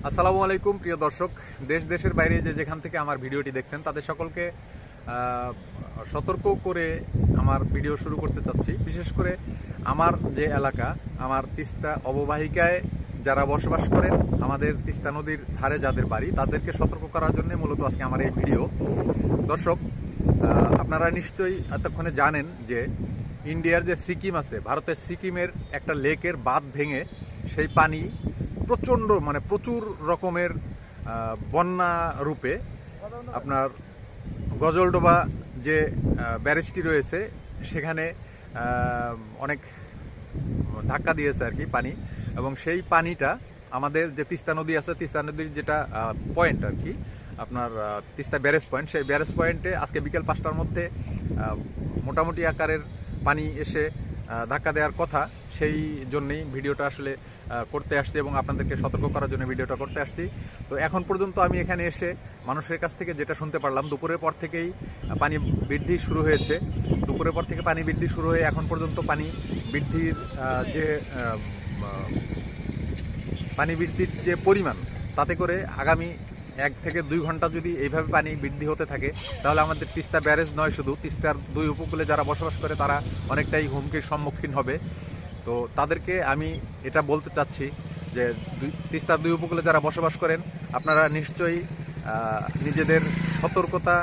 আসসালামু আলাইকুম প্রিয় দর্শক, দেশ দেশের বাইরে যেখান থেকে আমার ভিডিওটি দেখছেন তাদের সকলকে সতর্ক করে আমার ভিডিও শুরু করতে চাচ্ছি। বিশেষ করে আমার যে এলাকা, আমার তিস্তা অববাহিকায় যারা বসবাস করেন, আমাদের তিস্তা নদীর ধারে যাদের বাড়ি, তাদেরকে সতর্ক করার জন্য মূলত আজকে আমার এই ভিডিও। দর্শক, আপনারা নিশ্চয়ই এতক্ষণে জানেন যে ইন্ডিয়ার যে সিকিম আছে, ভারতের সিকিমের একটা লেকের বাঁধ ভেঙে সেই পানি প্রচুর রকমের বন্যা রূপে আপনার গজলডোবা যে ব্যারেজটি রয়েছে সেখানে অনেক ধাক্কা দিয়েছে আর কি পানি। এবং সেই পানিটা আমাদের যে তিস্তা নদী আছে, তিস্তা নদীর যেটা পয়েন্ট আর কি, আপনার তিস্তা ব্যারেজ পয়েন্ট, সেই ব্যারেজ পয়েন্টে আজকে বিকেল 5টার মধ্যে মোটামুটি আকারের পানি এসে ধাক্কা দেওয়ার কথা। সেই জন্যই ভিডিওটা আসলে করতে আসছি এবং আপনাদেরকে সতর্ক করার জন্য ভিডিওটা করতে আসছি। তো এখন পর্যন্ত আমি এখানে এসে মানুষের কাছ থেকে যেটা শুনতে পারলাম, দুপুরের পর থেকেই পানি বৃদ্ধি শুরু হয়েছে। দুপুরের পর থেকে পানি বৃদ্ধি শুরু হয়ে এখন পর্যন্ত পানি বৃদ্ধির যে পরিমাণ, তাতে করে আগামী 1 থেকে 2 ঘন্টা যদি এইভাবে পানি বৃদ্ধি হতে থাকে, তাহলে আমাদের তিস্তা ব্যারেজ নয়, শুধু তিস্তার 2 উপকূলে যারা বসবাস করে তারা অনেকটাই হুমকির সম্মুখীন হবে। তো তাদেরকে আমি এটা বলতে চাচ্ছি যে তিস্তার 2 উপকূলে যারা বসবাস করেন, আপনারা নিশ্চয়ই নিজেদের সতর্কতা,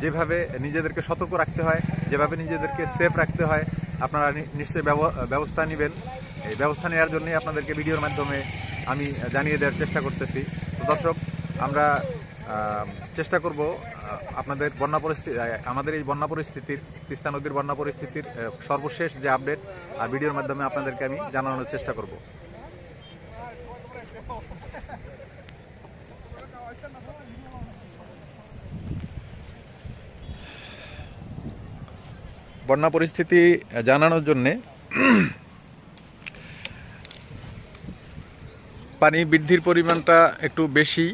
যেভাবে নিজেদেরকে সতর্ক রাখতে হয়, যেভাবে নিজেদেরকে সেফ রাখতে হয়, আপনারা নিশ্চয়ই ব্যবস্থা নেবেন। এই ব্যবস্থা নেওয়ার জন্যই আপনাদেরকে ভিডিওর মাধ্যমে আমি জানিয়ে দেওয়ার চেষ্টা করতেছি। তো দর্শক, আমরা চেষ্টা করব আপনাদের আমাদের এই বন্যা পরিস্থিতির, তিস্তা নদীর বন্যা পরিস্থিতির সর্বশেষ যে আপডেট ভিডিওর মাধ্যমে আপনাদেরকে আমি জানানোর চেষ্টা করব। বন্যা পরিস্থিতি জানানোর জন্যে পানি বৃদ্ধির পরিমাণটা একটু বেশি।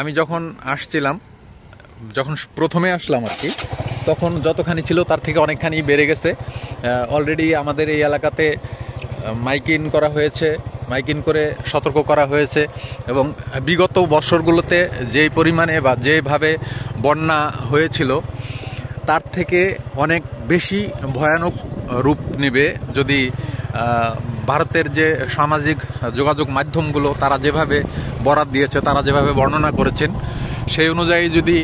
আমি যখন প্রথমে আসলাম আর কি, তখন যতখানি ছিল তার থেকে অনেকখানি বেড়ে গেছে। অলরেডি আমাদের এই এলাকাতে মাইকিং করা হয়েছে, মাইকিং করে সতর্ক করা হয়েছে এবং বিগত বছরগুলোতে যেই পরিমাণে বা যেভাবে বন্যা হয়েছিল তার থেকে অনেক বেশি ভয়ানক রূপ নেবে যদি ভারতের যে সামাজিক যোগাযোগ মাধ্যমগুলো তারা যেভাবে বরাত দিয়েছে, তারা যেভাবে বর্ণনা করেছেন, সেই অনুযায়ী যদি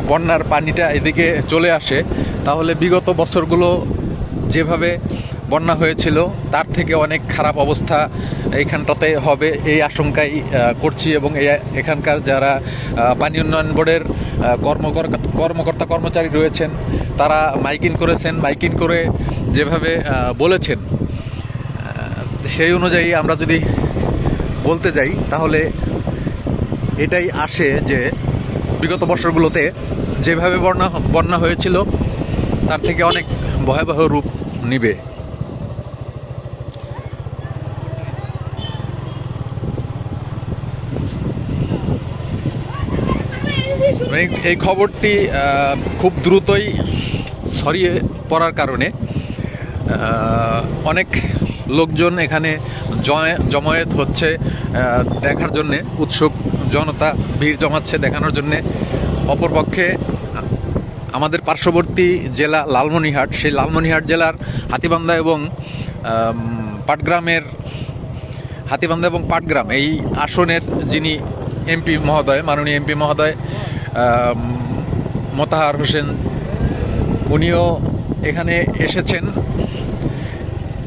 বন্যার পানিটা এদিকে চলে আসে, তাহলে বিগত বছরগুলো যেভাবে বন্যা হয়েছিল তার থেকে অনেক খারাপ অবস্থা এইখানটাতে হবে এই আশঙ্কাই করছি। এবং এখানকার যারা পানি উন্নয়ন বোর্ডের কর্মকর্তা কর্মচারী রয়েছেন, তারা মাইকিং করেছেন, মাইকিং করে যেভাবে বলেছেন, সেই অনুযায়ী আমরা যদি বলতে যাই তাহলে এটাই আসে যে বিগত বছরগুলোতে যেভাবে বন্যা হয়েছিল তার থেকে অনেক ভয়াবহ রূপ নিবে। এই খবরটি খুব দ্রুতই ছড়িয়ে পড়ার কারণে অনেক লোকজন এখানে জমায়েত হচ্ছে দেখার জন্যে, উৎসুক জনতা ভিড় জমাচ্ছে দেখানোর জন্যে। অপরপক্ষে আমাদের পার্শ্ববর্তী জেলা লালমনিরহাট, সেই লালমনিরহাট জেলার হাতীবান্ধা এবং পাটগ্রাম এই আসনের যিনি এমপি মহোদয়, মাননীয় এমপি মহোদয় মোতাহার হোসেন, উনিও এখানে এসেছেন।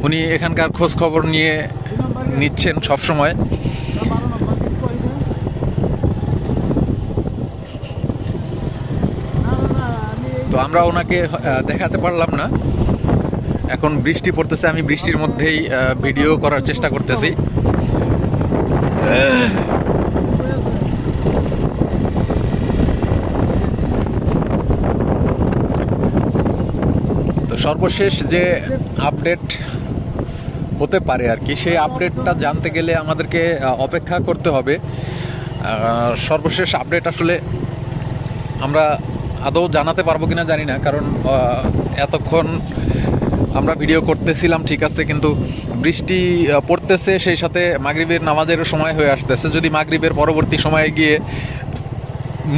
উনি এখানকার খোঁজ খবর নিচ্ছেন সবসময়। তো আমরা ওনাকে দেখাতে পারলাম না, এখন বৃষ্টি পড়তেছে, আমি বৃষ্টির মধ্যেই ভিডিও করার চেষ্টা করতেছি। তো সর্বশেষ যে আপডেট হতে পারে আর কি, সেই আপডেটটা জানতে গেলে আমাদেরকে অপেক্ষা করতে হবে। সর্বশেষ আপডেট আসলে আমরা আদৌ জানাতে পারবো কিনা জানি না, কারণ এতক্ষণ আমরা ভিডিও করতেছিলাম, ঠিক আছে, কিন্তু বৃষ্টি পড়তেছে, সেই সাথে মাগরিবের নামাজেরও সময় হয়ে আসতেছে। যদি মাগরিবের পরবর্তী সময়ে গিয়ে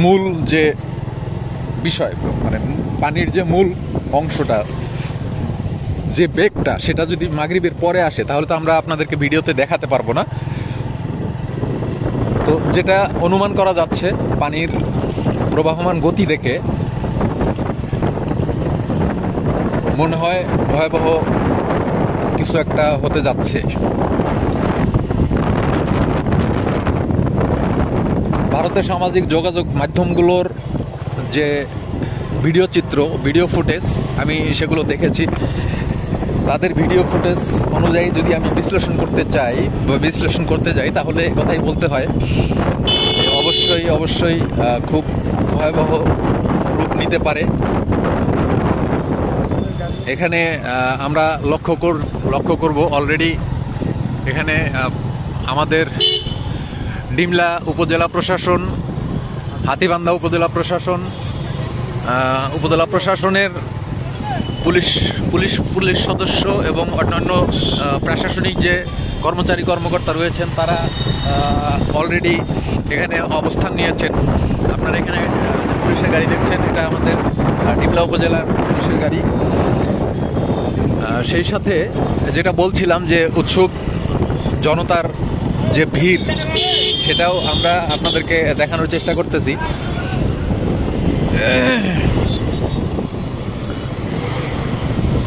মূল যে বিষয়, মানে পানির যে মূল অংশটা, যে বেগটা, সেটা যদি মাগরিবের পরে আসে তাহলে তো আমরা আপনাদেরকে ভিডিওতে দেখাতে পারবো না। তো যেটা অনুমান করা যাচ্ছে পানির প্রবাহমান গতি দেখে মনে হয় ভয়াবহ কিছু একটা হতে যাচ্ছে। ভারতের সামাজিক যোগাযোগ মাধ্যমগুলোর যে ভিডিও চিত্র, ভিডিও ফুটেজ আমি সেগুলো দেখেছি। তাদের ভিডিও ফুটেজ অনুযায়ী যদি আমি বিশ্লেষণ করতে যাই তাহলে কথাই বলতে হয় অবশ্যই খুব ভয়াবহ রূপ নিতে পারে। এখানে আমরা লক্ষ্য করব অলরেডি এখানে আমাদের ডিমলা উপজেলা প্রশাসন, হাতীবান্ধা উপজেলা প্রশাসনের পুলিশ সদস্য এবং অন্যান্য প্রশাসনিক যে কর্মকর্তা রয়েছেন তারা অলরেডি এখানে অবস্থান নিয়েছেন। আপনারা এখানে পুলিশের গাড়ি দেখছেন, এটা আমাদের ডিমলা উপজেলার পুলিশের গাড়ি। সেই সাথে যেটা বলছিলাম যে উৎসুক জনতার যে ভিড়, সেটাও আমরা আপনাদেরকে দেখানোর চেষ্টা করতেছি।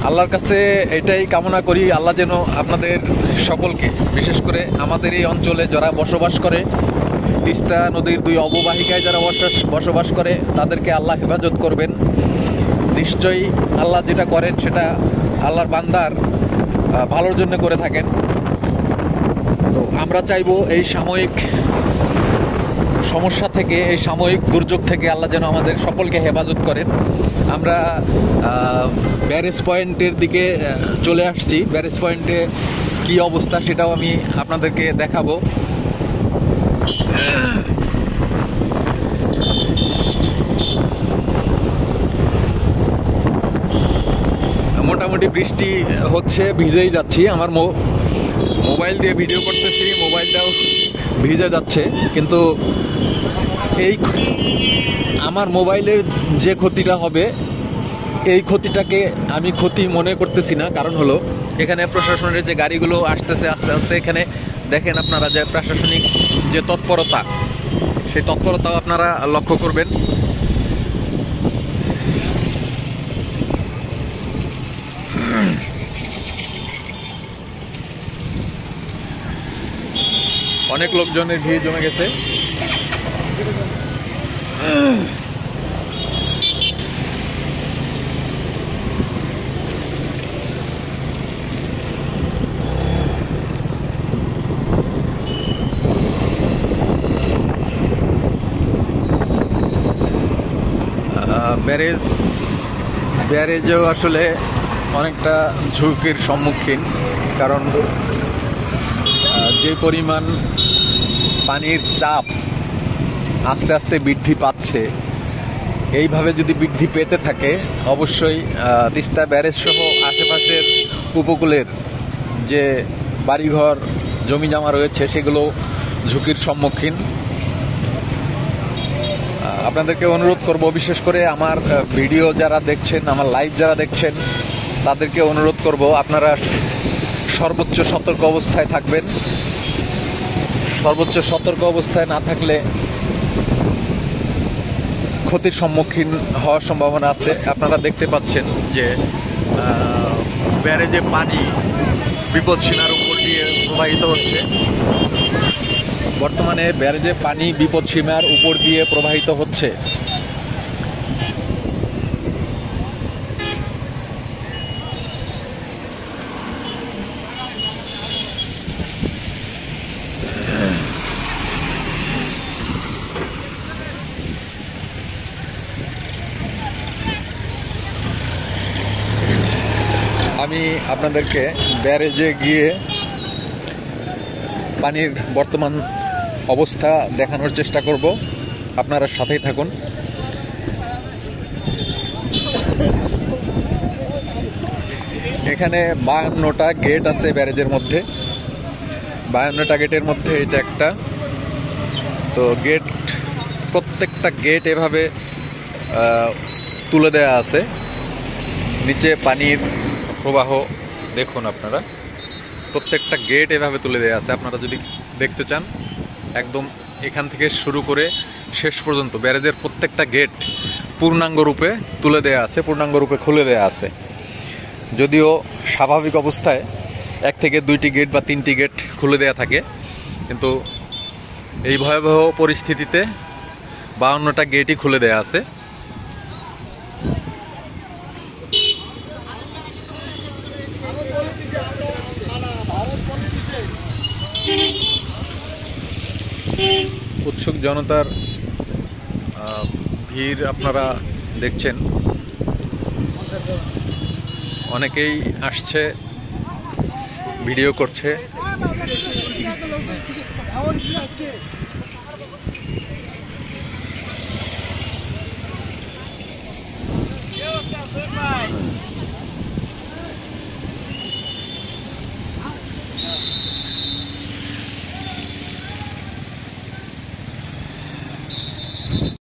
আল্লাহর কাছে এটাই কামনা করি, আল্লাহ যেন আপনাদের সকলকে, বিশেষ করে আমাদের এই অঞ্চলে যারা বসবাস করে, তিস্তা নদীর দুই অববাহিকায় যারা বসবাস করে, তাদেরকে আল্লাহ হেফাজত করবেন। নিশ্চয়ই আল্লাহ যেটা করেন সেটা আল্লাহর বান্দার ভালোর জন্য করে থাকেন। তো আমরা চাইবো এই সাময়িক সমস্যা থেকে, এই সাময়িক দুর্যোগ থেকে আল্লাহ যেন আমাদের সকলকে হেফাজত করেন। আমরা ব্যারেজ পয়েন্টের দিকে চলে আসছি। ব্যারেজ পয়েন্টে কি অবস্থা সেটাও আমি আপনাদেরকে দেখাবো। মোটামুটি বৃষ্টি হচ্ছে, ভিজেই যাচ্ছি। আমার মোবাইল দিয়ে ভিডিও করতেছি, মোবাইলটাও ভিজে যাচ্ছে। কিন্তু আমার মোবাইলের যে ক্ষতিটা হবে, এই ক্ষতিটাকে আমি ক্ষতি মনে করতেছি না। কারণ হলো এখানে প্রশাসনের যে গাড়িগুলো আসতেছে আস্তে আস্তে, এখানে দেখেন আপনারা যে প্রশাসনিক যে তৎপরতা, সেই তৎপরতাও আপনারা লক্ষ্য করবেন। অনেক লোকজনের ভিড় জমে গেছে। ব্যারেজও আসলে অনেকটা ঝুঁকির সম্মুখীন, কারণ যে পরিমাণ পানির চাপ আস্তে আস্তে বৃদ্ধি পাচ্ছে, এইভাবে যদি বৃদ্ধি পেতে থাকে অবশ্যই তিস্তা ব্যারেজ সহ আশেপাশের উপকূলের যে বাড়িঘর জমি জমা রয়েছে সেগুলো ঝুঁকির সম্মুখীন। আপনাদেরকে অনুরোধ করব, বিশেষ করে আমার ভিডিও যারা দেখছেন, আমার লাইভ যারা দেখছেন, তাদেরকে অনুরোধ করব আপনারা সর্বোচ্চ সতর্ক অবস্থায় থাকবেন। সর্বোচ্চ সতর্ক অবস্থায় না থাকলে ক্ষতির সম্মুখীন হওয়ার সম্ভাবনা আছে। আপনারা দেখতে পাচ্ছেন যে ব্যারেজে পানি বিপদসীমার উপর দিয়ে প্রবাহিত হচ্ছে। বর্তমানে ব্যারেজে পানি বিপদসীমার উপর দিয়ে প্রবাহিত হচ্ছে। আমি আপনাদেরকে ব্যারেজে গিয়ে পানির বর্তমান অবস্থা দেখানোর চেষ্টা করব, আপনারা সাথেই থাকুন। এখানে 52টা গেট আছে ব্যারেজের মধ্যে। 52টা গেটের মধ্যে এটা একটা। তো গেট, প্রত্যেকটা গেট এভাবে তুলে দেয়া আছে। নিচে পানির প্রবাহ দেখুন আপনারা, প্রত্যেকটা গেট এভাবে তুলে দেওয়া আছে। আপনারা যদি দেখতে চান একদম এখান থেকে শুরু করে শেষ পর্যন্ত ব্যারেজের প্রত্যেকটা গেট পূর্ণাঙ্গ রূপে তুলে দেওয়া আছে, পূর্ণাঙ্গ রূপে খুলে দেওয়া আছে। যদিও স্বাভাবিক অবস্থায় 1 থেকে 2টি গেট বা 3টি গেট খুলে দেওয়া থাকে, কিন্তু এই ভয়াবহ পরিস্থিতিতে 52টা গেটই খুলে দেওয়া আছে। উৎসুক জনতার ভিড় আপনারা দেখছেন, অনেকেই আসছে, ভিডিও করছে।